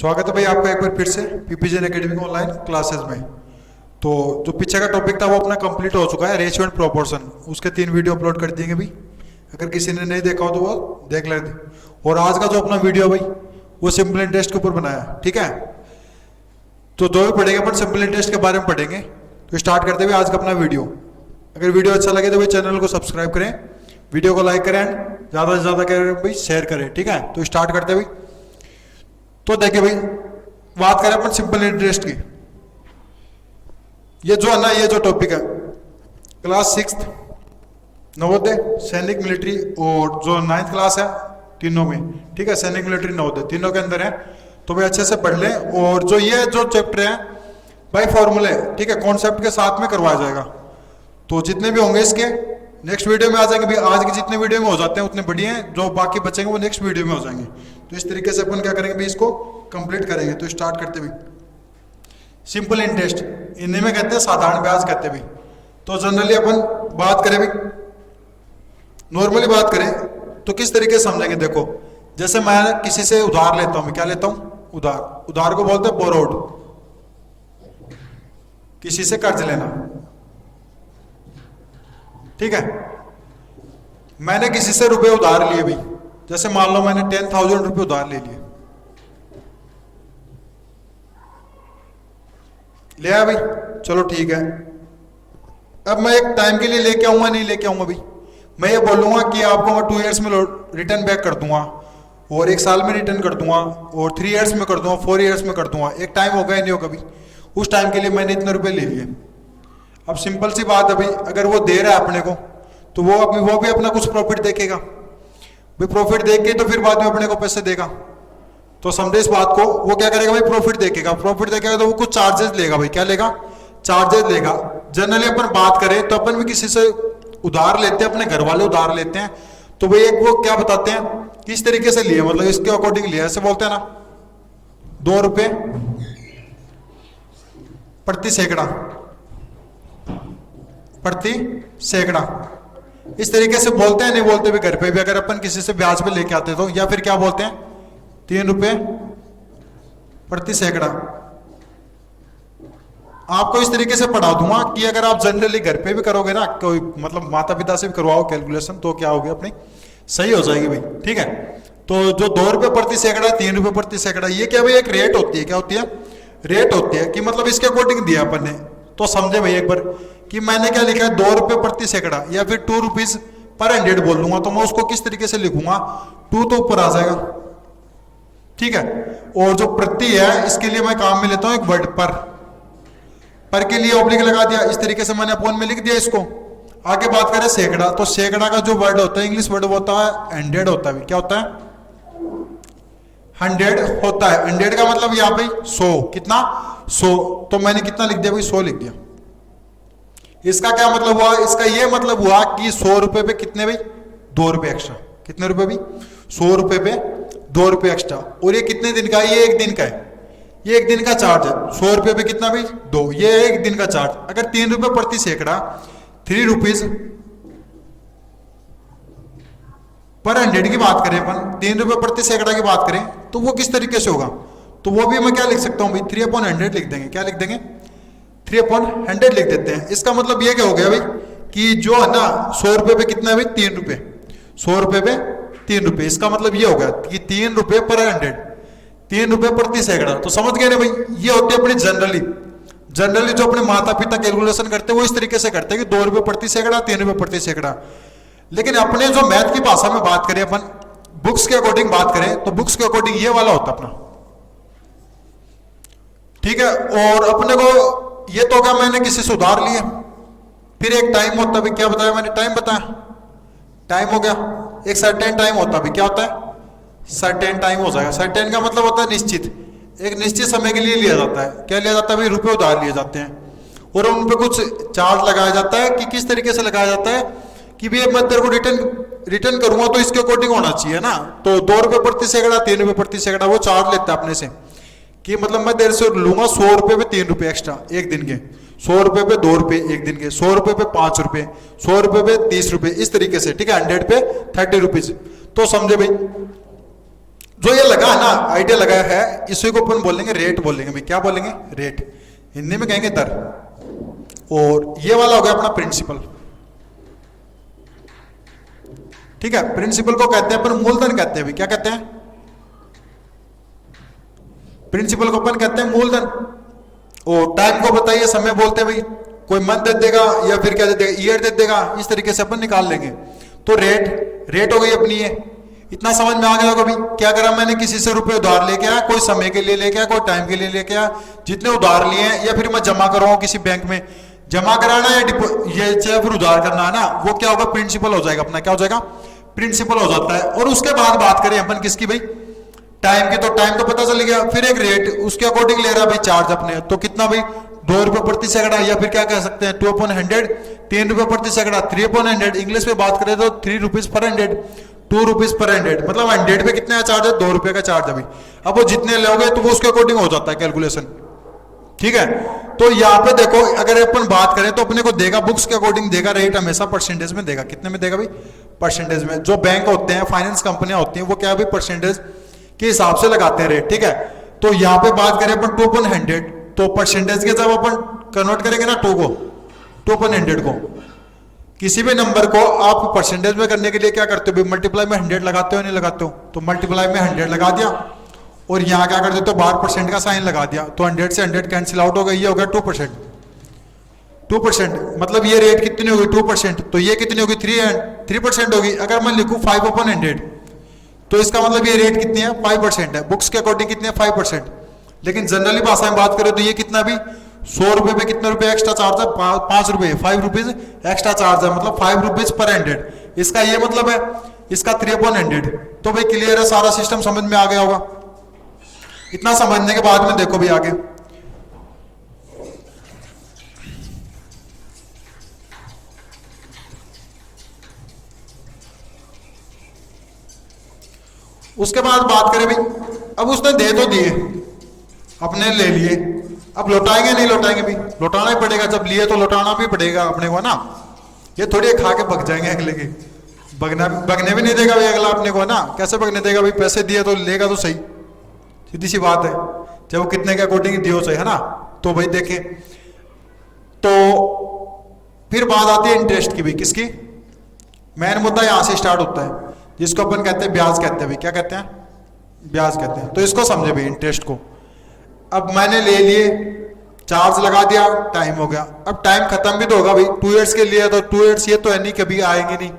स्वागत है भाई आपका एक बार फिर से पीपीजेन एकेडमी ऑनलाइन क्लासेस में। तो जो पीछे का टॉपिक था वो अपना कंप्लीट हो चुका है, रेशियो एंड प्रोपोर्शन। उसके 3 वीडियो अपलोड कर दिएंगे भाई, अगर किसी ने नहीं देखा हो तो वो देख लेते। और आज का जो अपना वीडियो भाई वो सिंपल इंटरेस्ट के ऊपर बनाया है, ठीक है। तो जो भी पढ़ेंगे अपन सिंपल इंटरेस्ट के बारे में पढ़ेंगे। तो स्टार्ट करते हुए आज का अपना वीडियो। अगर वीडियो अच्छा लगे तो भाई चैनल को सब्सक्राइब करें, वीडियो को लाइक करें एंड ज़्यादा से ज़्यादा करें भाई शेयर करें, ठीक है। तो स्टार्ट करते भाई। तो देखिए भाई, बात करें अपन सिंपल इंटरेस्ट की। ये जो है ना, ये जो टॉपिक है क्लास 6 नवोदय, सैनिक, मिलिट्री और जो 9th क्लास है, तीनों में, ठीक है। सैनिक, मिलिट्री, नवोदय तीनों के अंदर है। तो भाई अच्छे से पढ़ लें। और जो ये जो चैप्टर है भाई फॉर्मूले, ठीक है, कॉन्सेप्ट के साथ में करवाया जाएगा। तो जितने भी होंगे इसके नेक्स्ट वीडियो में आ जाएंगे भी। आज के जितने वीडियो में हो जाते हैं उतने बढ़िया हैं, जो बाकी बचेंगे वो नेक्स्ट वीडियो में हो जाएंगे। तो इस तरीके से अपन क्या करेंगे भी, इसको कंप्लीट करेंगे। तो स्टार्ट करते भी। सिंपल इंटरेस्ट इन्हीं में कहते हैं, साधारण ब्याज कहते हैं भी। तो जनरली अपन बात करें भी, नॉर्मली बात करें तो किस तरीके से समझेंगे। देखो, जैसे मैं किसी से उधार लेता हूं, मैं क्या लेता हूं, उधार। उधार को बोलते हैं बोरोड, किसी से कर्ज लेना, ठीक है। मैंने किसी से रुपए उधार लिए भाई, जैसे मान लो मैंने 10,000 रुपए उधार ले लिए, लिया भाई, चलो ठीक है। अब मैं एक टाइम के लिए लेके आऊंगा, नहीं लेके आऊंगा भाई। मैं ये बोलूंगा कि आपको मैं 2 इयर्स में रिटर्न बैक कर दूंगा, और 1 साल में रिटर्न कर दूंगा, और 3 इयर्स में कर दूंगा, 4 इयर्स में कर दूंगा। एक टाइम होगा ही नहीं होगा भाई, उस टाइम के लिए मैंने इतने रुपए ले लिए। अब सिंपल सी बात है भाई, अगर वो दे रहा है अपने को तो वो भी अपना कुछ प्रॉफिट देखेगा भाई। प्रॉफिट देख के तो फिर बाद में अपने को पैसे देगा। तो समझे इस बात को। वो क्या करेगा भाई, प्रॉफिट देखेगा। प्रॉफिट देखेगा तो वो कुछ चार्जेस लेगा भाई। क्या लेगा, चार्जेस लेगा। जनरली अपन बात करें तो अपन भी किसी से उधार लेते हैं, अपने घर वाले उधार लेते हैं, तो भाई एक वो क्या बताते हैं किस तरीके से लिए, मतलब इसके अकॉर्डिंग लिया। ऐसे बोलते हैं ना, 2 रुपए प्रति सैकड़ा, प्रति सैकड़ा, इस तरीके से बोलते हैं। नहीं बोलते भी घर पे भी, अगर अपन किसी से ब्याज पे लेके आते तो। या फिर क्या बोलते हैं, 3 रुपए प्रति सैकड़ा। आपको इस तरीके से पढ़ा दूंगा कि अगर आप जनरली घर पे भी करोगे ना, कोई मतलब माता पिता से भी करवाओ कैलकुलेशन, तो क्या होगी अपनी सही हो जाएगी भाई, ठीक है। तो जो 2 रुपए प्रति सैकड़ा, 3 रुपए प्रति सैकड़ा, ये क्या भाई एक रेट होती है। क्या होती है, रेट होती है, कि मतलब इसके अकॉर्डिंग दिया अपन ने। तो समझे भाई एक बार कि मैंने क्या लिखा है, 2 रुपए प्रति सैकड़ा, या फिर 2 रुपीज पर 100 बोल दूंगा। तो मैं उसको किस तरीके से लिखूंगा, 2 तो ऊपर आ जाएगा, ठीक है। और जो प्रति है इसके लिए मैं काम में लेता हूं एक वर्ड पर के लिए ऑब्लिक लगा दिया। इस तरीके से मैंने अपॉन में लिख दिया इसको। आगे बात करें सैकड़ा, तो सैकड़ा का जो वर्ड होता है, इंग्लिश वर्ड होता है 100 होता है। क्या होता है, 100 होता है। 100 का मतलब यहाँ पे 100, कितना, 100। तो मैंने कितना लिख दिया भाई, 100 लिख दिया। इसका क्या मतलब हुआ, इसका ये मतलब हुआ कि 100 रुपए पे कितने भाई, 2 रुपए एक्स्ट्रा। कितने रुपए भाई, 100 रुपए पे 2 रुपए एक्स्ट्रा। और ये कितने दिन का है, ये 1 दिन का है। ये 1 दिन का चार्ज है। 100 रुपए पे कितना भाई, 2, ये 1 दिन का चार्ज। अगर 3 रुपए प्रति सैकड़ा, 3 रुपीज पर 100 की बात करें अपन, 3 रुपए प्रति सैकड़ा की बात करें, तो वो किस तरीके से होगा। तो वो भी मैं क्या लिख सकता हूँ भाई, 3/100 लिख देंगे। क्या लिख देंगे, 3/100 लिख देते हैं। इसका मतलब ये क्या हो गया भाई, कि जो है ना 100 रुपए पे कितना है भाई, 3 रुपए। 100 रुपए पे 3 रुपए, इसका मतलब ये हो गया कि 3 रुपए पर 100, 3 रुपए प्रति सैकड़ा। तो समझ गए ना भाई, ये होती है अपनी जनरली जो अपने माता पिता कैलकुलेशन करते हैं वो इस तरीके से करते हैं कि 2 रुपए प्रति सैकड़ा, 3 रुपए प्रति सैकड़ा। लेकिन अपने जो मैथ की भाषा में बात करें अपन, बुक्स के अकॉर्डिंग बात करें, तो बुक्स के अकॉर्डिंग ये वाला होता अपना, ठीक है। और अपने को ये तो क्या, मैंने किसी से उधार लिए, फिर एक टाइम होता है, क्या बताया मैंने, टाइम बताया, टाइम हो गया। एक सर्टेन टाइम होता है, क्या होता है, सर्टेन टाइम हो जाएगा। सर्टेन का मतलब होता है निश्चित, एक निश्चित समय के लिए लिया जाता है। क्या लिया जाता है भाई, रुपए उधार लिए जाते हैं, और उन पे कुछ चार्ज लगाया जाता है। कि किस तरीके से लगाया जाता है, कि भाई मैं तेरे को रिटर्न करूंगा तो इसके अकॉर्डिंग होना चाहिए ना। तो 2 रुपए प्रति सैकड़ा, 3 रुपए प्रति सैकड़ा वो चार्ज लेता है अपने से, कि मतलब मैं तेरे से लूंगा 100 रुपए पे 3 रुपए एक्स्ट्रा 1 दिन के, 100 रुपए पे 2 रुपए 1 दिन के, 100 रुपए पे 5 रुपए, 100 रुपए पे 30 रुपए, इस तरीके से, ठीक है। 100 पे 30 रुपीज। तो समझे भाई, जो ये लगा ना, आइडिया लगा है, इसी को अपन बोलेंगे रेट बोलेंगे भाई। क्या बोलेंगे? रेट। हिंदी में कहेंगे दर। और ये वाला हो गया अपना प्रिंसिपल। ठीक है, प्रिंसिपल को कहते हैं अपन मूलधन कहते हैं भाई। क्या कहते हैं? प्रिंसिपल को अपन कहते हैं मूलधन। और टाइम को बताइए, समय बोलते हैं भाई। कोई मंथ दे देगा या फिर क्या दे देगा, ईयर दे देगा, इस तरीके से अपन निकाल लेंगे। तो रेट हो गई अपनी ये। इतना समझ में आ गया होगा भाई। क्या करा मैंने? किसी से रुपए उधार लेके आया, कोई समय के लिए लेके आया, कोई टाइम के लिए लेके आया। जितने उधार लिए हैं या फिर मैं जमा करवाऊं किसी बैंक में, जमा कराना या ये चाहे फिर उधार करना है ना, वो क्या होगा? प्रिंसिपल हो जाएगा अपना। क्या हो जाएगा? प्रिंसिपल हो जाता है। और उसके बाद बात करें अपन किसकी भाई? टाइम की। तो टाइम तो पता चल गया। फिर एक रेट उसके अकॉर्डिंग ले रहा भाई चार्ज अपने। तो कितना भाई? 2 रुपए प्रति सैकड़ा, या फिर क्या कह सकते हैं 2/100, 3 रुपए प्रति सैकड़ा, 3/100। इंग्लिश में बात करें तो 3 रुपीज पर 100, 2 रुपीज पर 100। मतलब 100 पे कितना चार्ज है? 2 रुपए का चार्ज है भाई। अब वो जितने लोगे तो वो उसके अकॉर्डिंग हो जाता है कैलकुलेशन। ठीक है, तो यहाँ पे देखो, अगर अपन बात करें तो अपने को देगा बुक्स के अकॉर्डिंग देगा रेट, हमेशा परसेंटेज में देगा। कितने में देगा भाई? परसेंटेज में। जो बैंक होते हैं, फाइनेंस कंपनियां होती हैं, वो क्या भाई? परसेंटेज के हिसाब से लगाते हैं रेट। ठीक है, तो यहाँ पे बात करें अपन 2/100, तो परसेंटेज के जब अपन कन्वर्ट करेंगे ना 2/100 को, किसी भी नंबर को आप परसेंटेज में करने के लिए क्या करते हो? मल्टीप्लाई में 100 लगाते हो, नहीं लगाते हो? तो मल्टीप्लाई में 100 लगा दिया, और यहाँ क्या कर देते हो? 12% का साइन लगा दिया। तो 100 से 100 कैंसिल आउट हो गया, ये हो गया 2%। 2% मतलब ये रेट कितनी होगी? 2%। तो ये कितनी होगी? 3% होगी। अगर मैं लिखूं 5/100, तो इसका मतलब ये रेट कितनी है? 5% है। बुक्स के अकॉर्डिंग कितने है? 5%। लेकिन जनरली भाषा में बात करें तो ये कितना भी 100 रुपए पे कितने रुपए एक्स्ट्रा चार्ज है? 5 रुपए, 5 रुपीज एक्स्ट्रा चार्ज है, मतलब 5 रुपीज पर 100। इसका ये मतलब है, इसका 3/100। तो भाई क्लियर है, सारा सिस्टम समझ में आ गया होगा। इतना समझने के बाद में देखो भी आगे, उसके बाद बात करें भाई, अब उसने दे तो दिए, अपने ले लिए, अब लौटाएंगे नहीं लौटाएंगे भाई? लौटाना ही पड़ेगा। जब लिए तो लौटाना भी पड़ेगा अपने को ना। ये थोड़ी खा के भग जाएंगे अगले के, भगने भी नहीं देगा भाई अगला अपने को ना। कैसे भगने देगा भाई? पैसे दिए तो लेगा तो सही, सीधी सी बात है। जब वो कितने के अकॉर्डिंग दियो सही, है ना। तो भाई देखें, तो फिर बात आती है इंटरेस्ट की भी। किसकी? मेन मुद्दा यहां से स्टार्ट होता है, जिसको अपन कहते हैं ब्याज कहते हैं भाई। क्या कहते हैं? ब्याज कहते हैं। तो इसको समझे भाई, इंटरेस्ट को। अब मैंने ले लिए, चार्ज लगा दिया, टाइम हो गया। अब टाइम खत्म भी तो होगा भाई। 2 ईयर्स के लिए, तो 2 ईयर्स ये तो है नहीं कभी आएंगे नहीं,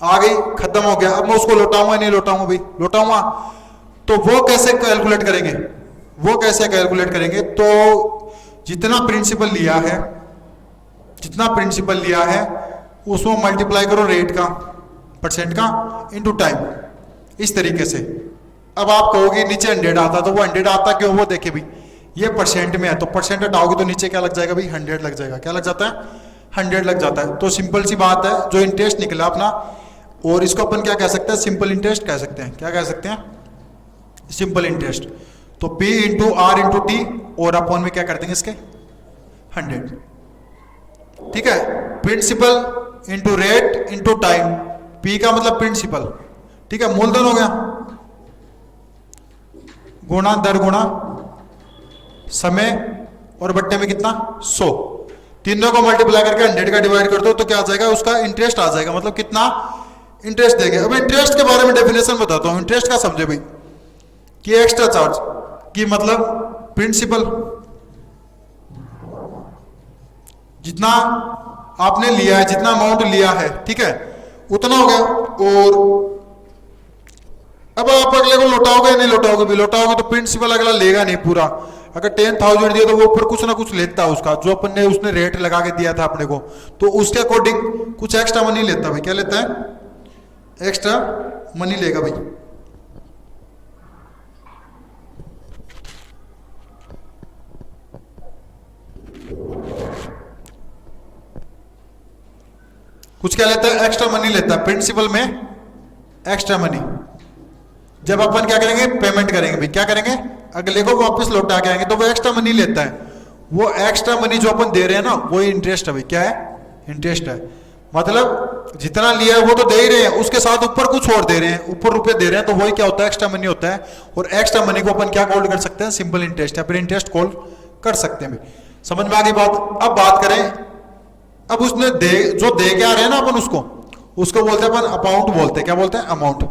आ गई, खत्म हो गया। अब मैं उसको लौटाऊंगा नहीं लौटाऊंगा भाई? लौटाऊंगा। तो वो कैसे कैलकुलेट करेंगे? वो कैसे कैलकुलेट करेंगे? तो जितना प्रिंसिपल लिया है, जितना प्रिंसिपल लिया है उसको मल्टीप्लाई करो रेट का, परसेंट का, इनटू टाइम, इस तरीके से। अब आप कहोगे नीचे 100 आता, तो वो 100 आता क्यों? वो देखे भाई, ये परसेंट में है, तो परसेंट हटाओगे तो नीचे क्या लग जाएगा भाई? 100 लग जाएगा। क्या लग जाता है? 100 लग जाता है। तो सिंपल सी बात है, जो इंटरेस्ट निकला अपना, और इसको अपन क्या कह सकते हैं? सिंपल इंटरेस्ट कह सकते हैं। क्या कह सकते हैं? Simple interest. तो P into R into T, और अपॉन में क्या कर देंगे इसके? 100। ठीक है, principal into rate into time. P का मतलब प्रिंसिपल, ठीक है, मूलधन हो गया, गुणा दर गुणा समय, और बट्टे में कितना? 100। तीनों को मल्टीप्लाई करके 100 का डिवाइड कर दो तो क्या आ जाएगा? उसका इंटरेस्ट आ जाएगा। मतलब कितना इंटरेस्ट देंगे। अब इंटरेस्ट के बारे में डेफिनेशन बताता हूं। इंटरेस्ट का समझे भाई, कि एक्स्ट्रा चार्ज की मतलब प्रिंसिपल, जितना आपने लिया है, जितना अमाउंट लिया है, ठीक है, उतना हो गया। और अब आप अगले को लौटाओगे नहीं लौटाओगे भी? लौटाओगे तो प्रिंसिपल अगला लेगा नहीं पूरा। अगर 10,000 दिया तो वो ऊपर कुछ ना कुछ लेता है उसका, जो अपन ने उसने रेट लगा के दिया था अपने को, तो उसके अकॉर्डिंग कुछ एक्स्ट्रा मनी लेता भाई। क्या लेता है? एक्स्ट्रा मनी लेगा भाई। कुछ क्या लेता है? एक्स्ट्रा मनी लेता है। प्रिंसिपल में एक्स्ट्रा मनी। जब अपन क्या करेंगे? पेमेंट करेंगे भाई। क्या करेंगे? अगले को वापस लौटा के आएंगे, तो वो एक्स्ट्रा मनी लेता है। वो एक्स्ट्रा मनी जो अपन दे रहे हैं ना, वो इंटरेस्ट है भाई। क्या है? इंटरेस्ट है। मतलब जितना लिया है वो तो दे ही रहे हैं, उसके साथ ऊपर कुछ और दे रहे हैं, ऊपर रुपए दे रहे हैं, तो वही क्या होता है, एक्स्ट्रा मनी होता है। और एक्स्ट्रा मनी को अपन क्या कॉल कर सकते हैं, सिंपल इंटरेस्ट या फिर इंटरेस्ट कॉल कर सकते हैं। समझ में आ गई बात। अब बात करें, अब उसने जो दे के आ रहे हैं ना अपन उसको बोलते हैं अपन अमाउंट बोलते हैं। क्या बोलते हैं, अमाउंट।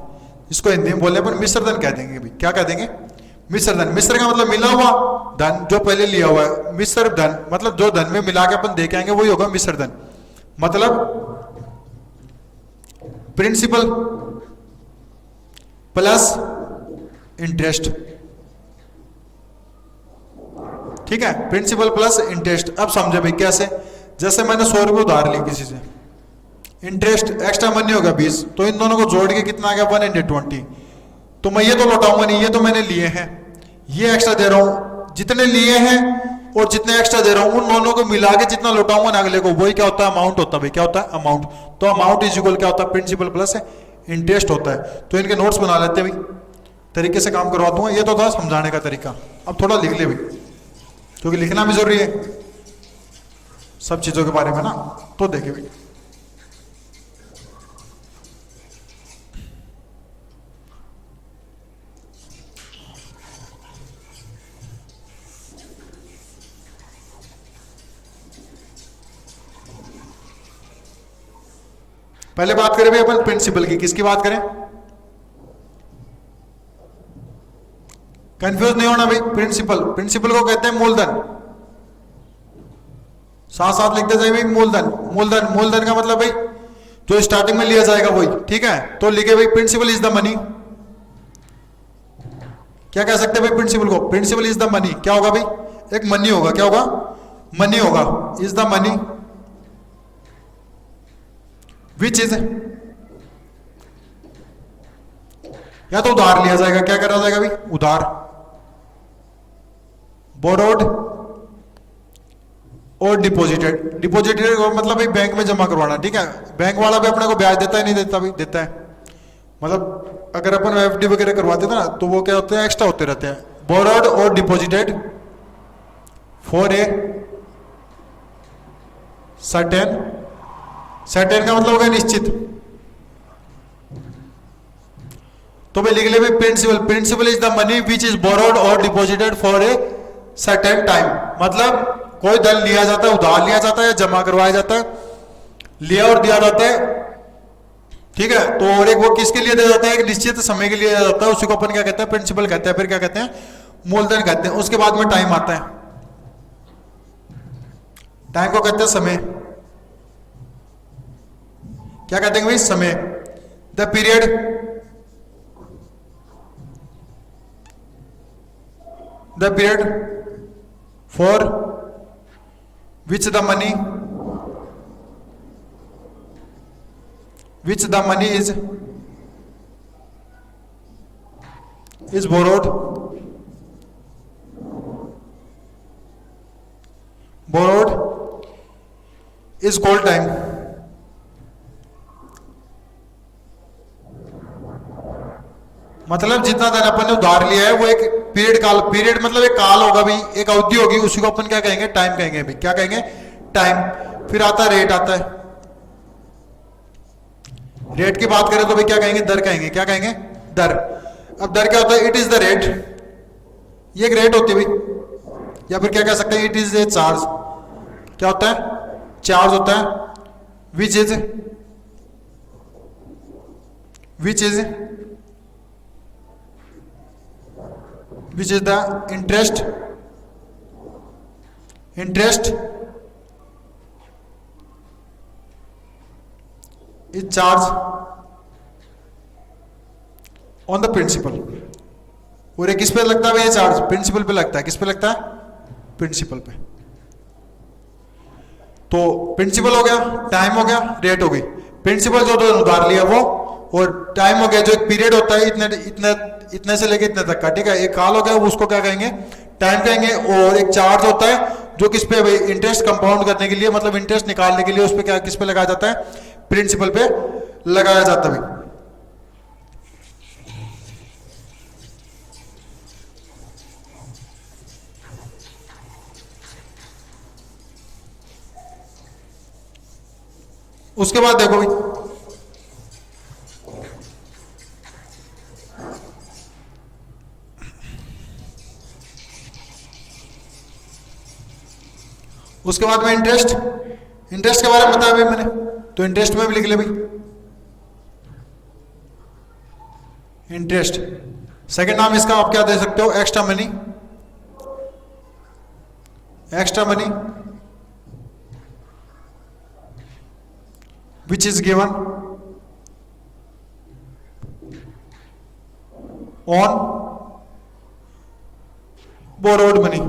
इसको हिंदी में बोले अपन मिश्र धन कह देंगे भाई। क्या कह देंगे, मिश्र धन। मिश्र का मतलब मिला हुआ धन, जो पहले लिया हुआ है। मिश्र धन मतलब जो धन में मिला के अपन दे के आएंगे वही होगा मिश्र धन। मतलब प्रिंसिपल प्लस इंटरेस्ट। ठीक है, प्रिंसिपल प्लस इंटरेस्ट। अब समझे भाई कैसे, जैसे मैंने 100 रुपये उधार ली किसी से, इंटरेस्ट एक्स्ट्रा मनी हो गया 20, तो इन दोनों को जोड़ के कितना आ गया 120। तो मैं ये तो लौटाऊंगा नहीं, ये तो मैंने लिए हैं, ये एक्स्ट्रा दे रहा हूं। जितने लिए हैं और जितने एक्स्ट्रा दे रहा हूं उन दोनों को मिला के जितना लौटाऊंगा ना अगले को, वही क्या होता है, अमाउंट होता है भाई। क्या होता है, अमाउंट। तो अमाउंट इज इक्वल क्या होता है, प्रिंसिपल प्लस इंटरेस्ट होता है। तो इनके नोट्स बना लेते हैं भाई, तरीके से काम करवा दूंगा। ये तो था समझाने का तरीका, अब थोड़ा लिख ले भाई, क्योंकि लिखना भी जरूरी है सब चीजों के बारे में ना। तो देखिए भाई, पहले बात करें भाई अपन प्रिंसिपल की। किसकी बात करें, कंफ्यूज नहीं होना भाई। प्रिंसिपल को कहते हैं मूलधन। साथ साथ लिखते जाए भाई, मूलधन का मतलब भाई जो स्टार्टिंग में लिया जाएगा वही। ठीक है, तो लिखे भाई प्रिंसिपल इज द मनी। क्या कह सकते हैं भाई प्रिंसिपल को, प्रिंसिपल इज द मनी। क्या होगा भाई, एक मनी होगा। क्या होगा, मनी होगा। Is the money which is, या तो उधार लिया जाएगा। क्या करा जाएगा भाई, उधार। बोरोड और डिपोजिटेड मतलब भाई बैंक में जमा करवाना। ठीक है, बैंक वाला भी अपने को ब्याज देता है, नहीं देता भाई, देता है। मतलब अगर अपन एफडी वगैरह करवाते थे ना तो वो क्या होते हैं, एक्स्ट्रा होते रहते हैं। बोरोड और डिपोजिटेड फॉर ए सर्टेन का मतलब होगा निश्चित। तो भाई लिख ले भाई principal is the money which is borrowed और deposited for a certain time. मतलब कोई धन लिया जाता है, उधार लिया जाता है या जमा करवाया जाता है, लिया और दिया जाता है। ठीक है, तो और एक वो किसके लिए दिया जाता है, एक निश्चित समय के लिए दिया जाता है, उसी को अपन क्या कहते हैं, प्रिंसिपल कहते हैं। फिर क्या कहते हैं, मूलधन कहते हैं। उसके बाद में टाइम आता है, टाइम को कहते हैं समय। क्या कहते हैं भाई, समय। The period for which the money is borrowed is called time। मतलब जितना धन अपन ने उधार लिया है वो एक पीरियड मतलब एक काल होगा भाई, एक अवधि होगी, उसी को अपन क्या कहेंगे, टाइम कहेंगे भाई। क्या कहेंगे, टाइम। फिर आता है रेट, आता है। रेट की बात करें तो भाई क्या कहेंगे, दर कहेंगे। क्या कहेंगे, दर। अब दर क्या होता है, इट इज द रेट। ये एक रेट होती है भाई, या फिर क्या कह सकते हैं, इट इज ए चार्ज। क्या होता है, चार्ज होता है। Which is the interest is charge on the principal. और ये किस पे लगता है, ये चार्ज प्रिंसिपल पे लगता है। किस पे लगता है, प्रिंसिपल पे। तो प्रिंसिपल हो गया, टाइम हो गया, रेट हो गई। प्रिंसिपल जो उधार लिया वो, और टाइम हो गया जो एक पीरियड होता है इतने से लेके इतने तक का। ठीक है, एक काल हो गया, उसको क्या कहेंगे, टाइम कहेंगे। और एक चार्ज होता है जो किस पे, इंटरेस्ट कंपाउंड करने के लिए, मतलब इंटरेस्ट निकालने के लिए उस पे क्या, किस पे लगाया जाता है, प्रिंसिपल पे लगाया जाता है। उसके बाद देखो भाई, उसके बाद में इंटरेस्ट, इंटरेस्ट के बारे में बताया भाई मैंने, तो इंटरेस्ट में भी लिख ले भाई, इंटरेस्ट। सेकंड नाम इसका आप क्या दे सकते हो, extra money, extra money which is given on borrowed money.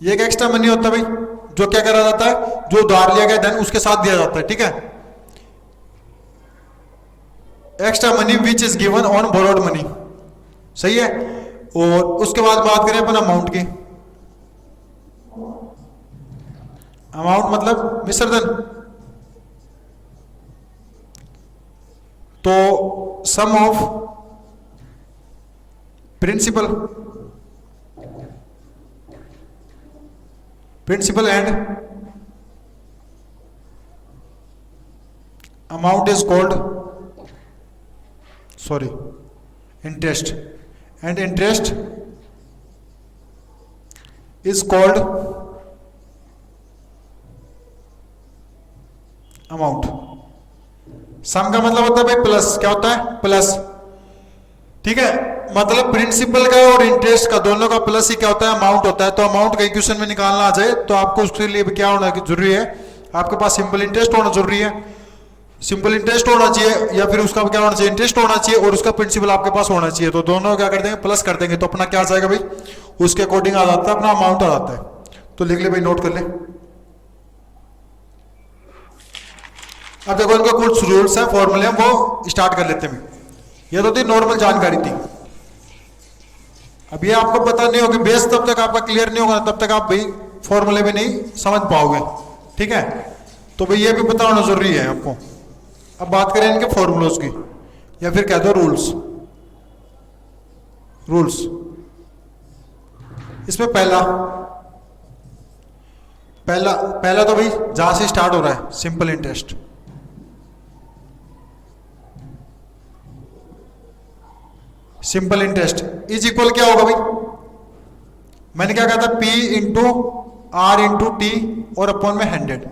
ये एक एक्स्ट्रा मनी होता है भाई, जो क्या करा जाता है, जो उधार लिया गया धन उसके साथ दिया जाता है, ठीक है। Extra money which is given on borrowed money, सही है। और उसके बाद बात करें अपन अमाउंट की, अमाउंट मतलब मिश्र धन, तो sum of principal, principal and amount is called, sorry, interest, and interest is called amount. Sum का मतलब होता है भाई प्लस, क्या होता है, प्लस, ठीक है। मतलब प्रिंसिपल का और इंटरेस्ट का दोनों का प्लस ही क्या होता है, अमाउंट होता है। तो अमाउंट कहीं क्वेश्चन में निकालना आ जाए तो आपको उसके लिए क्या होना जरूरी है, आपके पास सिंपल इंटरेस्ट होना जरूरी है, सिंपल इंटरेस्ट होना चाहिए, या फिर उसका क्या होना चाहिए, इंटरेस्ट होना चाहिए, और उसका प्रिंसिपल आपके पास होना चाहिए। तो दोनों क्या कर देंगे, प्लस कर देंगे, तो अपना क्या आ जाएगा भाई, उसके अकॉर्डिंग आ जाता है, अपना अमाउंट आ जाता है। तो लिख ले भाई, नोट कर ले। अब देखो इनका कुछ रूल्स है, फॉर्मूले हैं, वो स्टार्ट कर लेते हैं। ये तो थी नॉर्मल जानकारी थी। अब ये आपको पता नहीं होगी, बेस तब तक आपका क्लियर नहीं होगा, तब तक आप भाई फॉर्मूले भी नहीं समझ पाओगे, ठीक है। तो भाई ये भी पता होना जरूरी है आपको। अब बात करें इनके फॉर्मूलोज की, या फिर कह दो रूल्स, रूल्स। इसमें पहला तो भाई जहां से स्टार्ट हो रहा है, simple interest. Simple interest is equal क्या होगा भाई, मैंने क्या कहा था, P into R into T और अपॉन में 100।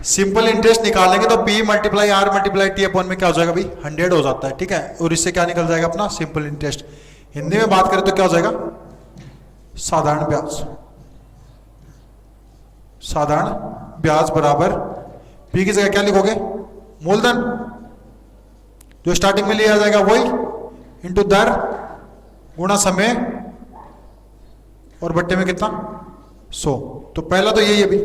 सिंपल इंटरेस्ट निकालेंगे तो P multiply R multiply T upon में क्या हो जाएगा भाई, 100 हो जाता है, ठीक है। और इससे क्या निकल जाएगा अपना सिंपल इंटरेस्ट। हिंदी में बात करें तो क्या हो जाएगा, साधारण ब्याज। साधारण ब्याज बराबर P की जगह क्या लिखोगे, मूलधन, जो स्टार्टिंग में लिया जाएगा वही, इंटू दर गुणा समय, और बट्टे में कितना, 100। तो पहला तो यही है भी,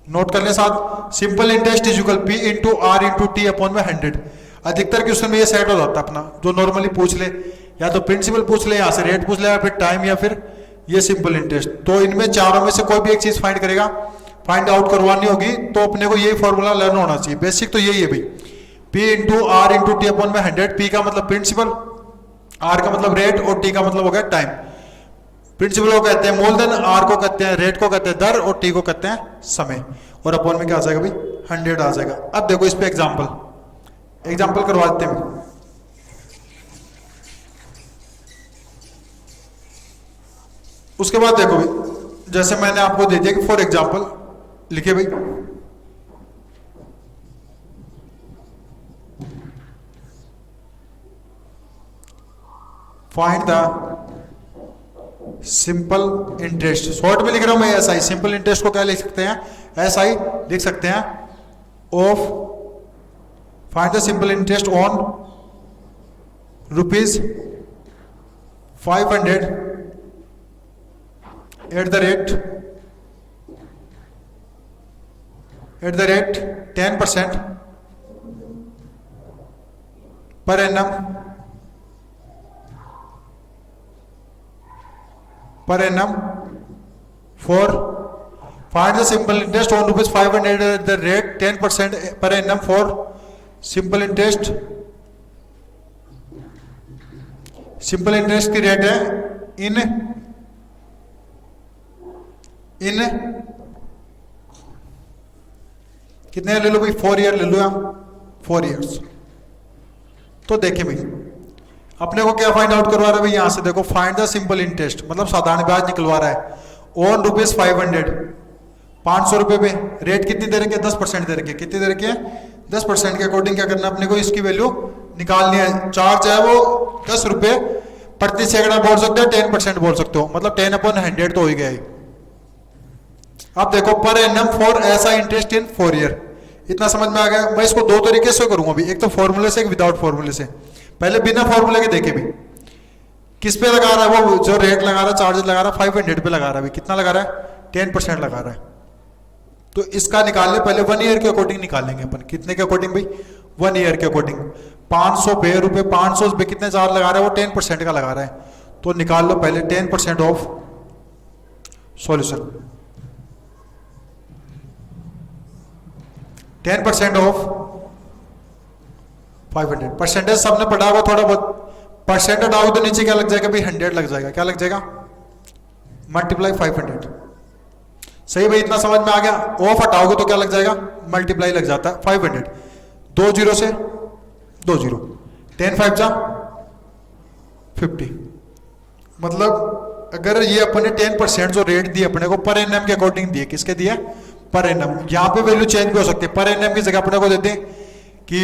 नोट कर ले साथ। Simple interest is equal P into R into T upon में 100। अधिकतर क्वेश्चन में ये सेट हो जाता है अपना, जो नॉर्मली पूछ ले, या तो प्रिंसिपल पूछ ले, यहाँ से रेट पूछ ले, या फिर टाइम, या फिर ये सिंपल इंटरेस्ट। तो इनमें चारों में से कोई भी एक चीज फाइंड करेगा, फाइंड आउट करवानी होगी, तो अपने को यही फॉर्मूला लर्न होना चाहिए। बेसिक तो यही है भाई, P into R into T upon में 100। P का मतलब प्रिंसिपल, आर का मतलब रेट, और टी का मतलब हो गया टाइम। प्रिंसिपल को कहते हैं मूलधन, आर को कहते हैं रेट, को कहते हैं दर, और टी को कहते हैं समय, और अपॉन में क्या आ जाएगा भाई, 100 आ जाएगा। अब देखो इस पे एग्जाम्पल करवा देते हैं। उसके बाद देखो भाई, जैसे मैंने आपको दे दिया कि फॉर एग्जाम्पल लिखे भाई, find the simple interest. Short में लिख रहा हूं मैं SI। सिंपल इंटरेस्ट को क्या लिख सकते हैं, SI लिख सकते हैं, of find the simple interest on ₹500 eight the rate 10% per annum for find the simple interest on ₹500 at the rate 10% per annum for simple interest की रेट है इन इन कितने ले लो भाई, 4 ईयर ले लो, या 4 ईयर्स। तो देखिए भाई अपने को क्या फाइंड आउट करवा रहा है भाई, यहां से देखो फाइंड द सिंपल इंटरेस्ट, मतलब साधारण ब्याज निकलवा रहा है ऑन ₹500, 500 रुपए पे रेट कितनी दे रखी है, 10% दे रखी है। कितनी दे रखी है, 10% के अकॉर्डिंग क्या करना है अपने को, इसकी वैल्यू निकालनी है। चार्ज है वो 10 रुपए प्रति सैकड़ा बोल सकते हो, 10% बोल सकते हो, मतलब 10/100 तो हो ही गया है। अब देखो पर एनम फॉर ऐसा इंटरेस्ट इन 4 ईयर, इतना समझ में आ गया। मैं इसको दो तरीके से करूंगा अभी, एक तो फॉर्मूले से, एक विदाउट फॉर्मूले से। पहले बिना फॉर्मूले के देखे भी किस पे लगा रहा है वो, जो रेट लगा रहा है, चार्जेस लगा रहा है 500 पे लगा रहा है। कितना लगा रहा है, 10% लगा रहा है। तो इसका निकालने पहले 1 ईयर के अकॉर्डिंग निकालेंगे अपन। कितने के अकॉर्डिंग भाई, 1 ईयर के अकॉर्डिंग। 500 रुपए 500 पे कितने चार्ज लगा रहा है वो, 10% का लगा रहा है। तो निकाल लो पहले 10% ऑफ सॉल्यूशन, 10% ऑफ 500। परसेंटेज सबने पढ़ा होगा थोड़ा बहुत, परसेंट हटाओगे तो नीचे क्या लग जाएगा भाई, 100 लग जाएगा। क्या लग जाएगा, मल्टीप्लाई 500। सही भाई, इतना समझ में आ गया। ऑफ हटाओगे तो क्या लग जाएगा, मल्टीप्लाई लग जाता है 500। 2 जीरो से 2 जीरो, 10 5 जा 50। मतलब अगर ये अपने 10% जो रेट दिए अपने को पर एनएम के अकॉर्डिंग दिए, किसके दिए, पर एनएम। यहां पे वैल्यू चेंज भी हो सकती है। पर एनएम की जगह अपने को देते कि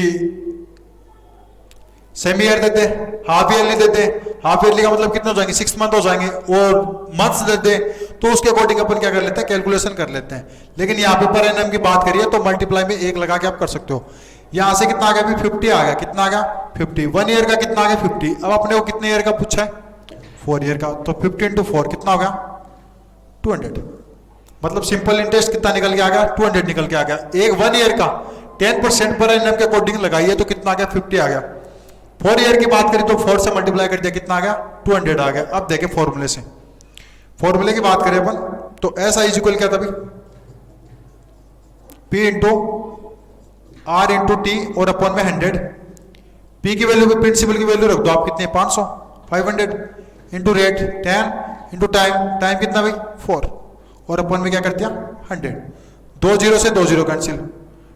सेमी ईयर देते, हाफ ईयरली देते। हाफ ईयरली का मतलब कितने हो जाएंगे, 6 मंथ हो जाएंगे। और मंथ्स देते तो उसके अकॉर्डिंग अपन क्या कर लेते हैं, कैलकुलेशन कर लेते हैं। लेकिन यहाँ पे पर एनएम की बात करिए तो मल्टीप्लाई में 1 लगा के आप कर सकते हो। यहां से कितना आ गया अभी, 50 आ गया। कितना आ गया, 50। 1 ईयर का कितना आ गया, 50। अब अपने को कितने ईयर का पूछा है, 4 ईयर का। तो 50 × 4 कितना हो गया, 200। मतलब सिंपल इंटरेस्ट कितना निकल के आ गया, 200 निकल के आ गया। एक 1 ईयर का 10% पर एनएम के अकॉर्डिंग लगाइए तो कितना आ गया, 50 आ गया। 4 ईयर की बात करें तो 4 से मल्टीप्लाई कर दिया, कितना आ गया, 200 आ गया। अब देखें फॉर्मूले से, फॉर्मूले की बात करें अपन तो ऐसा इज इक्वल क्या था भाई, P × R × T और अपन में 100। P की वैल्यू, प्रिंसिपल की वैल्यू रख दो आप, कितने, 500, 500 into rate 10 into time, time कितना भाई 4, और अपन में क्या कर दिया 100। 2 जीरो से 2 जीरो कैंसिल,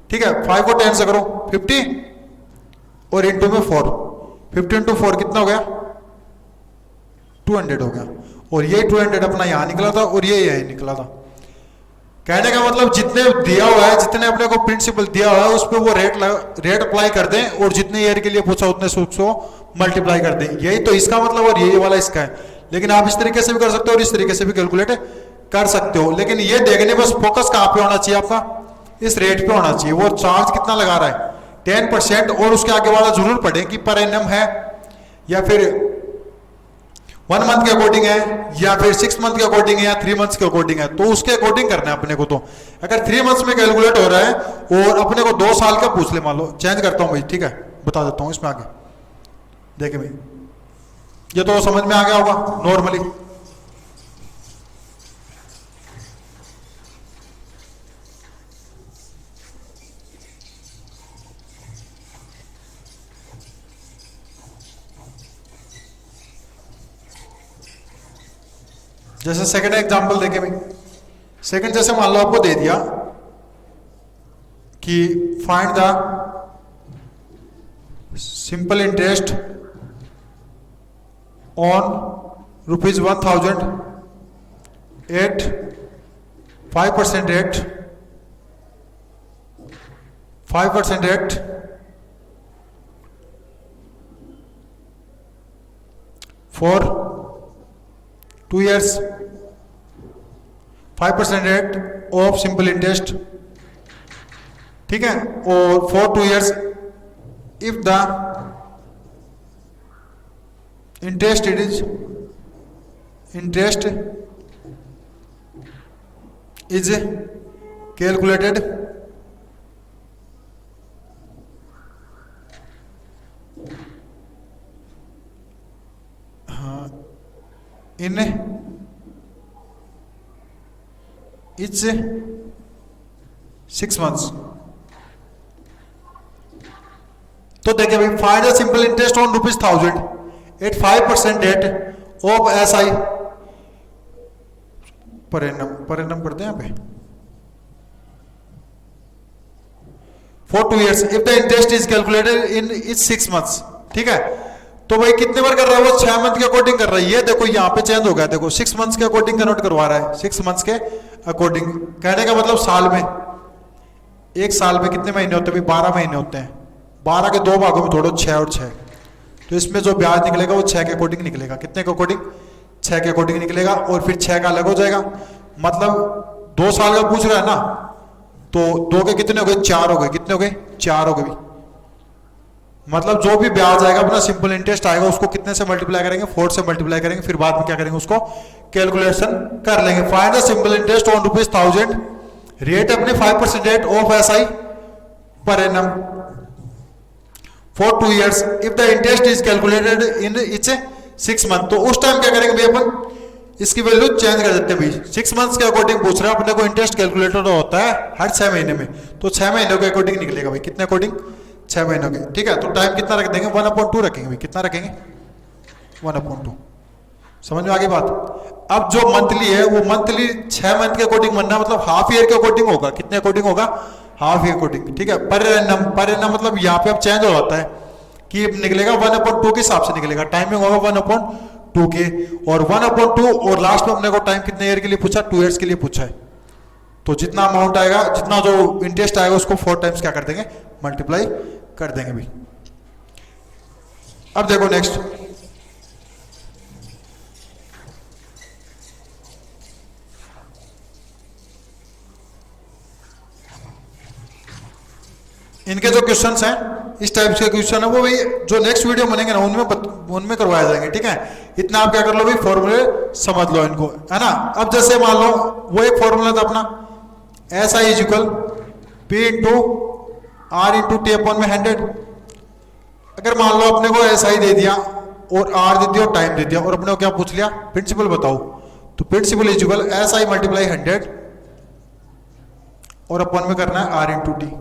ठीक है। 5 को 10 से करो 50 और इंटू में 4, 50 × 4 कितना हो गया, 200 हो गया। और ये 200 अपना यहां निकला था और ये यही निकला था। कहने का मतलब जितने दिया हुआ है, जितने अपने को प्रिंसिपल दिया हुआ है उस पर वो रेट अप्लाई कर दें और जितने ईयर के लिए पूछा उतने सूद को मल्टीप्लाई कर दें। यही तो इसका मतलब और यही वाला इसका है। लेकिन आप इस तरीके से भी कर सकते हो और इस तरीके से भी कैलकुलेट कर सकते हो। लेकिन ये देखने बस फोकस कहां पे होना चाहिए आपका, इस रेट पे होना चाहिए। वो चार्ज कितना लगा रहा है 10%, और उसके आगे वाला जरूर पढ़े कि पर एनम है या फिर 1 मंथ के अकॉर्डिंग है या फिर 6 मंथ के अकॉर्डिंग है या 3 मंथ्स के अकॉर्डिंग है। तो उसके अकॉर्डिंग करना है अपने को। तो अगर 3 मंथ्स में कैलकुलेट हो रहा है और अपने को 2 साल का पूछ ले, मान लो, चेंज करता हूं भाई, ठीक है, बता देता हूं इसमें आगे। देखिए भाई ये तो समझ में आ गया होगा नॉर्मली। जैसे सेकंड एग्जांपल देखें भाई, सेकंड जैसे मान लो आपको दे दिया कि find the simple interest on ₹1000 at 5% rate, 5% rate for 2 years, 5% rate of simple interest, ठीक है। और for 2 years if the interest is calculated in each 6 months। तो देखिए भाई, find the simple interest on ₹1000 at 5% rate of SI per annum करते हैं यहाँ पे for 2 years if the interest is calculated in is 6 months। ठीक है, तो भाई कितने बार कर रहा है वो 6 मंथ के अकॉर्डिंग कर रहा है। ये देखो यहाँ पे चेंज हो गया, देखो 6 months के अकॉर्डिंग कन्वर्ट करवा रहा है, 6 months के अकॉर्डिंग। कहने का मतलब साल में, एक साल में कितने महीने होते हैं? 12 महीने होते हैं। 12 के 2 भागों में तोड़ो 6 और 6, तो इसमें जो ब्याज निकलेगा वो 6 के अकॉर्डिंग निकलेगा। कितने के अकॉर्डिंग? 6 के अकॉर्डिंग निकलेगा, और फिर 6 का अलग हो जाएगा। मतलब 2 साल का पूछ रहा है ना, तो 2 के कितने हो गए? 4 हो गए। कितने हो गए? 4 हो गए। मतलब जो भी ब्याज आएगा अपना सिंपल इंटरेस्ट आएगा, उसको कितने से मल्टीप्लाई करेंगे? 4 से मल्टीप्लाई करेंगे, फिर बाद में क्या करेंगे? उसको कैलकुलेशन कर लेंगे। Find the simple interest on ₹1000, rate अपने 5% rate of SI per annum for 2 years if the interest is calculated in its 6 months। तो उस टाइम क्या करेंगे भाई? अपन इसकी वैल्यू चेंज कर देते हैं भाई। 6 months के अकॉर्डिंग पूछ रहे हैं अपने को, इंटरेस्ट कैलकुलेटेड होता है हर 6 महीने में, तो 6 महीनों के अकॉर्डिंग निकलेगा भाई। कितने अकॉर्डिंग? 6 महीनों के। ठीक है, तो टाइम कितना रख देंगे? 1/2 रखेंगे भाई। कितना रखेंगे? 1/2। समझ में आ गई बात? अब जो मंथली है वो मंथली 6 मंथ के अकॉर्डिंग बनना, मतलब हाफ ईयर के अकॉर्डिंग होगा। कितने अकॉर्डिंग होगा? Half year according. ठीक है, पर एनम मतलब यहाँ पे अब चेंज हो जाता है कि निकलेगा 1/2 के हिसाब से निकलेगा। टाइमिंग होगा 1/2 के, और 1/2, और लास्ट में अपने को टाइम कितने ईयर के लिए पूछा? 2 years के लिए पूछा है। तो जितना अमाउंट आएगा, जितना जो इंटरेस्ट आएगा, उसको 4 times क्या कर देंगे? मल्टीप्लाई कर देंगे भाई। अब देखो नेक्स्ट, इनके जो क्वेश्चंस हैं, इस टाइप के क्वेश्चन है, वो भाई जो नेक्स्ट वीडियो बनेंगे ना उनमें करवाए जाएंगे। ठीक है, इतना आप क्या कर लो भाई, फॉर्मूले समझ लो इनको, है ना। अब जैसे मान लो वो एक फॉर्मूला था अपना, SI is equal P into R into T upon में 100। अगर मान लो अपने को SI दे दिया और R दे दिया और टाइम दे दिया, और अपने को क्या पूछ लिया? प्रिंसिपल बताओ। तो principal is equal SI multiply 100 और अपॉन में करना है R इंटू T।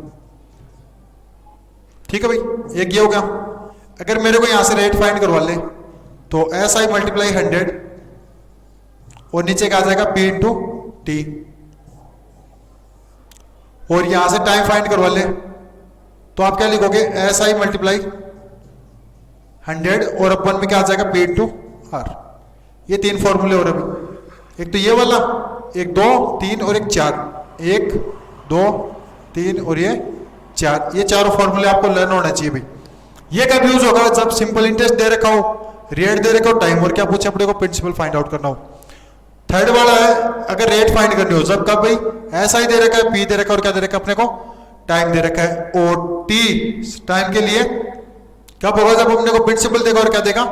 ठीक है भाई, एक ये हो गया। अगर मेरे को यहां से रेट फाइंड करवा ले, तो SI मल्टीप्लाई 100 और नीचे क्या आ जाएगा? P इंटू T, और यहां से टाइम फाइंड करवा ले, तो आप क्या लिखोगे? SI मल्टीप्लाई 100 और अपन में क्या आ जाएगा? P into R। ये 3 फॉर्मूले हो रहे भाई। एक तो ये वाला, एक 2 3 और एक 4, 1 2 3 और ये 4, ये चारों फॉर्मूले आपको लर्न होना चाहिए भाई। ये कब यूज होगा? जब सिंपल इंटरेस्ट दे रखा हो, रेट दे रखा हो, टाइम, और क्या पूछे अपने को? प्रिंसिपल फाइंड आउट करना हो। थर्ड वाला है अगर रेट फाइंड करनी हो, जब कब भाई? SI दे रखा है, P दे रखा है, और क्या दे रखा है अपने को? टाइम दे रखा है। और T टाइम के लिए कब होगा? जब अपने को प्रिंसिपल देगा और क्या देगा?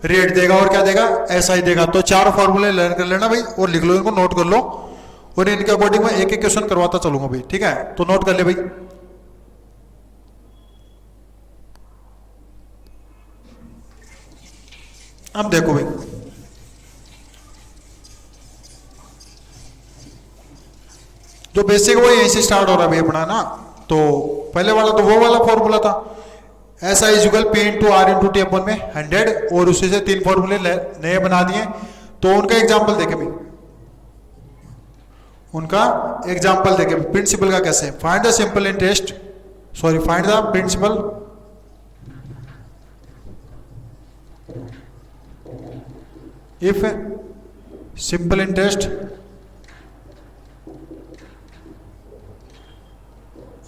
रेट देगा, और क्या देगा? SI देगा। तो 4 फॉर्मूले लर्न कर लेना भाई, और लिख लो इनको, नोट कर लो, और इनके अकॉर्डिंग मैं एक एक क्वेश्चन करवाता चलूंगा भाई। ठीक है, तो नोट कर ले भाई। अब देखो भाई, जो बेसिक वो यहीं से स्टार्ट हो रहा है भाई अपना ना। तो पहले वाला तो वो वाला फॉर्मूला था, SI is equal P into R into T अपन में 100, और उसी से 3 फॉर्मूले नए बना दिए। तो उनका एग्जाम्पल देखे भाई, उनका एग्जाम्पल देखे। प्रिंसिपल का कैसे? Find the simple interest, sorry find the principal if simple interest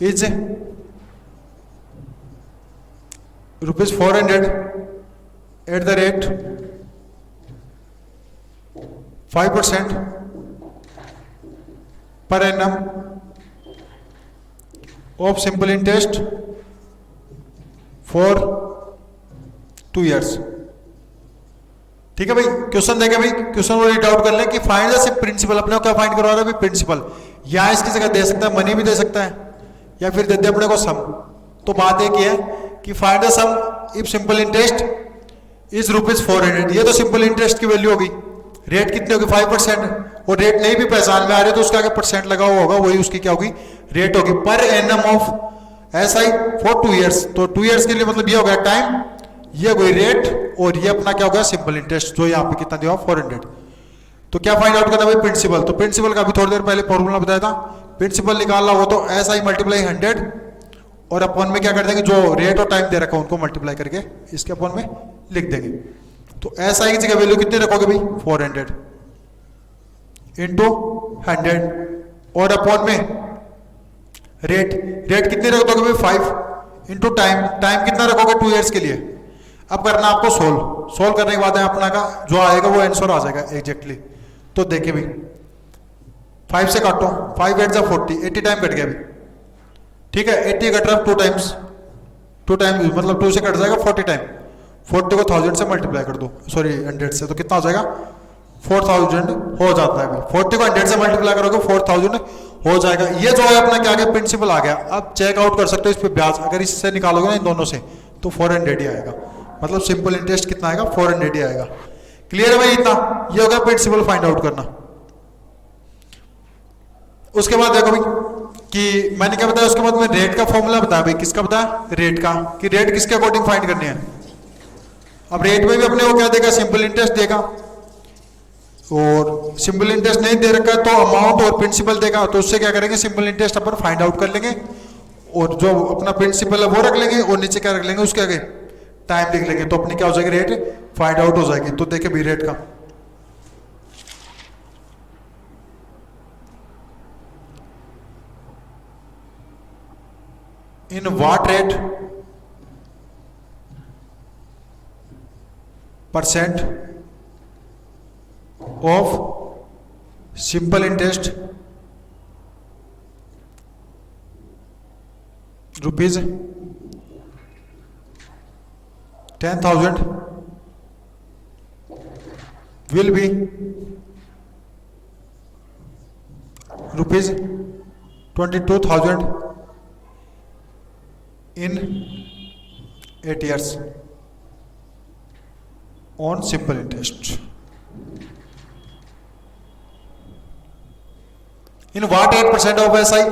is ₹400 at the rate 5% per annum of simple interest for 2 years। ठीक है भाई, क्वेश्चन देखे भाई, क्वेश्चन वो रीड आउट कर ले कि फाइंड द प्रिंसिपल। अपने को क्या फाइंड करवा रहा है भाई? प्रिंसिपल। या इसकी जगह दे सकता है मनी भी दे सकता है, या फिर दे दे अपने को सम। तो बात एक ही है कि find the sum if simple interest is ₹400। ये तो सिंपल इंटरेस्ट की वैल्यू होगी। रेट कितनी होगी? 5%। और रेट नहीं भी पहचान में आ रही है तो उसका आगे परसेंट लगा हुआ होगा, वही उसकी क्या होगी? रेट होगी। पर annum of SI for 2 years। तो 2 years के लिए मतलब ये हो गया टाइम, ये कोई रेट, और ये अपना क्या होगा? सिंपल इंटरेस्ट, जो यहाँ पे कितना दिया? 400। तो क्या फाइंड आउट करना भाई, प्रिंसिपल। तो प्रिंसिपल का भी थोड़ी देर पहले फॉर्मूला बताया था, प्रिंसिपल निकालना हो तो एस आई मल्टीप्लाई 100 और अपन में क्या कर देंगे, जो रेट और टाइम दे रखा है उनको मल्टीप्लाई करके इसके अपन में लिख देंगे। तो एस आई की जगह वैल्यू कितनी रखोगे भाई, 400 इंटू 100 और अपन में रेट, रेट कितनी रख दोगे भाई, 5 इंटू टाइम, टाइम कितना रखोगे 2 ईयर्स के लिए। अब करना आपको सोल्व करने के बाद अपना का जो आएगा वो आंसर आ जाएगा एग्जैक्टली। तो देखिए भाई 5 से काटो, 5 8 40, 80 टाइम कट गया भाई, ठीक है। 80 कट रहा 2 टाइम्स, 2 टाइम मतलब 2 से कट जाएगा 40 टाइम, 40 को 1000 से मल्टीप्लाई कर दो, सॉरी 100 से, तो कितना हो जाएगा 4000 हो जाता है भाई। 40 को 100 से मल्टीप्लाई करोगे 4000 हो जाएगा। ये जो है अपना क्या आ गया, प्रिंसिपल आ गया। अब चेक आउट कर सकते हो इस पे ब्याज, अगर इससे निकालोगे ना इन दोनों से तो 400 ही आएगा, मतलब सिंपल इंटरेस्ट कितना आएगा 400 ही आएगा। क्लियर है भाई इतना, ये हो गया प्रिंसिपल फाइंड आउट करना। उसके बाद देखो भाई कि मैंने क्या बताया, उसके बाद में रेट का फॉर्मूला बताया भाई, किसका बताया, रेट का, कि रेट किसके अकॉर्डिंग फाइंड करनी है। अब रेट में भी अपने को क्या देगा, सिंपल इंटरेस्ट देगा, और सिंपल इंटरेस्ट नहीं दे रखा है तो अमाउंट और प्रिंसिपल देगा, तो उससे क्या करेंगे, सिंपल इंटरेस्ट अपन फाइंड आउट कर लेंगे और जो अपना प्रिंसिपल है वो रख लेंगे और नीचे क्या रख लेंगे, उसके आगे टाइम लिख लेंगे, तो अपनी क्या हो जाएगी, रेट फाइंड आउट हो जाएगी। तो देखिए भी रेट का in what rate percent of simple interest rupees 10,000 will be rupees 22,000 in 8 years on simple interest. In what 8% of SI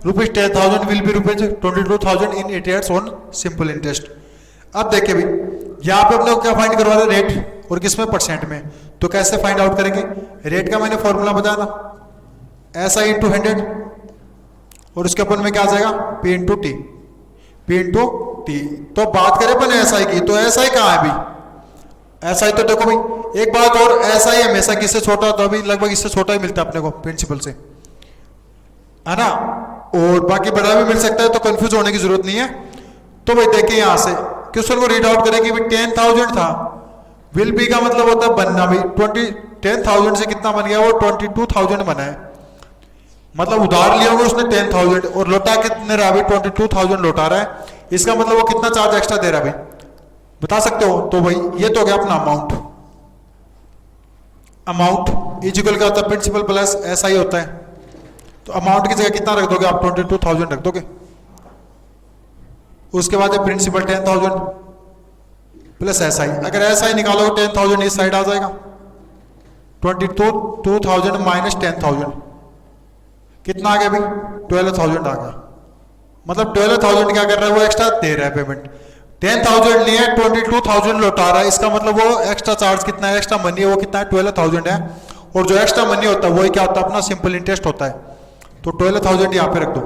rupees 10,000 will be rupees 22,000 in 8 years on simple interest. अब देखिए भाई यहाँ पे अपने को क्या फाइंड करवा रहे, रेट और किसमें, परसेंट में। तो कैसे फाइंड आउट करेंगे, रेट का मैंने फॉर्मूला बताया था एस आई इंटू 100 और उसके अपन में क्या आ जाएगा, P into T, P into T. तो बात करें अपन एस आई की, तो एस आई कहाँ है भाई, एस आई तो देखो भाई एक बात और, एस आई हमेशा किससे छोटा होता है, अभी लगभग इससे छोटा ही मिलता है अपने को प्रिंसिपल से, है ना, और बाकी बड़ा भी मिल सकता है, तो कंफ्यूज होने की जरूरत नहीं है। तो भाई देखिए यहां से क्वेश्चन को रीड आउट करें कि भाई 10,000 था, विल बी का मतलब होता है बनना भाई, 10,000 से कितना बन गया, वो 22,000 बना है, मतलब उधार लिया होगा उसने 10,000 और लौटा कितने रहा भाई, 22,000 लौटा रहा है। इसका मतलब वो कितना चार्ज एक्स्ट्रा दे रहा है भाई, बता सकते हो। तो भाई ये तो हो गया अपना अमाउंट, अमाउंट इज इक्वल क्या होता है, प्रिंसिपल प्लस एस आई होता है। तो अमाउंट की जगह कितना रख दोगे आप, 22,000 रख दोगे। उसके बाद है प्रिंसिपल 10,000 प्लस एस आई, अगर एस आई निकालोगे 10,000 इस साइड आ जाएगा, 22,000 माइनस 10,000 कितना आ गया भाई, 12,000 आ गया। मतलब 12,000 क्या कर रहा है, वो एक्स्ट्रा दे रहा है पेमेंट, 10,000 नहीं है 22,000 लौटा रहा है। इसका मतलब वो एक्स्ट्रा चार्ज कितना है, एक्स्ट्रा मनी है वो कितना है, 12,000 है। और जो एक्स्ट्रा मनी होता है वही क्या होता है, अपना सिंपल इंटरेस्ट होता है। तो 12,000 यहां पे रख दो,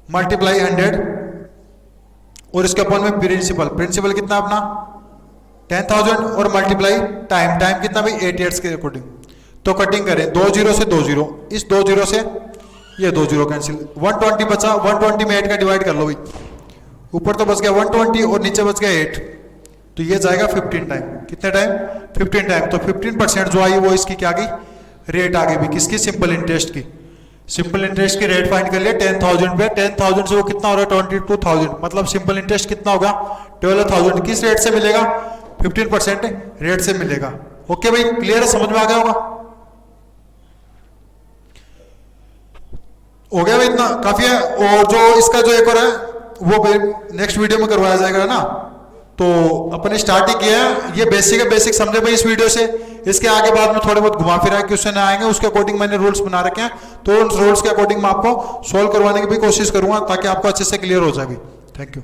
मल्टीप्लाई 100 और इसके अपन में प्रिंसिपल, प्रिंसिपल कितना अपना 10,000 और मल्टीप्लाई टाइम, टाइम कितना भाई 8 ईयर्स के अकॉर्डिंग। तो कटिंग करें 2 0 से 2 0, इस 2 0 से ये 2 0 कैंसिल, 120 बचा, 120 में 8 का डिवाइड कर लो भाई, ऊपर तो बच गया 120 और नीचे बच गया 8, तो ये जाएगा 15 टाइम, कितने टाइम 15 टाइम। तो 15% जो आई वो इसकी क्या गई, रेट आ गई भी, किसकी, सिंपल इंटरेस्ट की। सिंपल इंटरेस्ट की रेट फाइंड कर लिया 10,000 पे, 10,000 से वो कितना हो रहा है 22,000, मतलब सिंपल इंटरेस्ट कितना होगा 12,000। किस रेट से मिलेगा, 15% रेट से मिलेगा। ओके भाई क्लियर है, समझ में आ गया होगा, हो गया भाई इतना काफी है। और जो इसका जो एक और है वो नेक्स्ट वीडियो में करवाया जाएगा ना, तो अपने स्टार्ट ही किया है, ये बेसिक है, बेसिक समझे भाई इस वीडियो से। इसके आगे बाद में थोड़े बहुत घुमा फिरा क्वेश्चन आएंगे, उसके अकॉर्डिंग मैंने रूल्स बना रखे हैं, तो उन रूल्स के अकॉर्डिंग मैं आपको सोल्व करवाने की भी कोशिश करूंगा ताकि आपको अच्छे से क्लियर हो जाए। Thank you.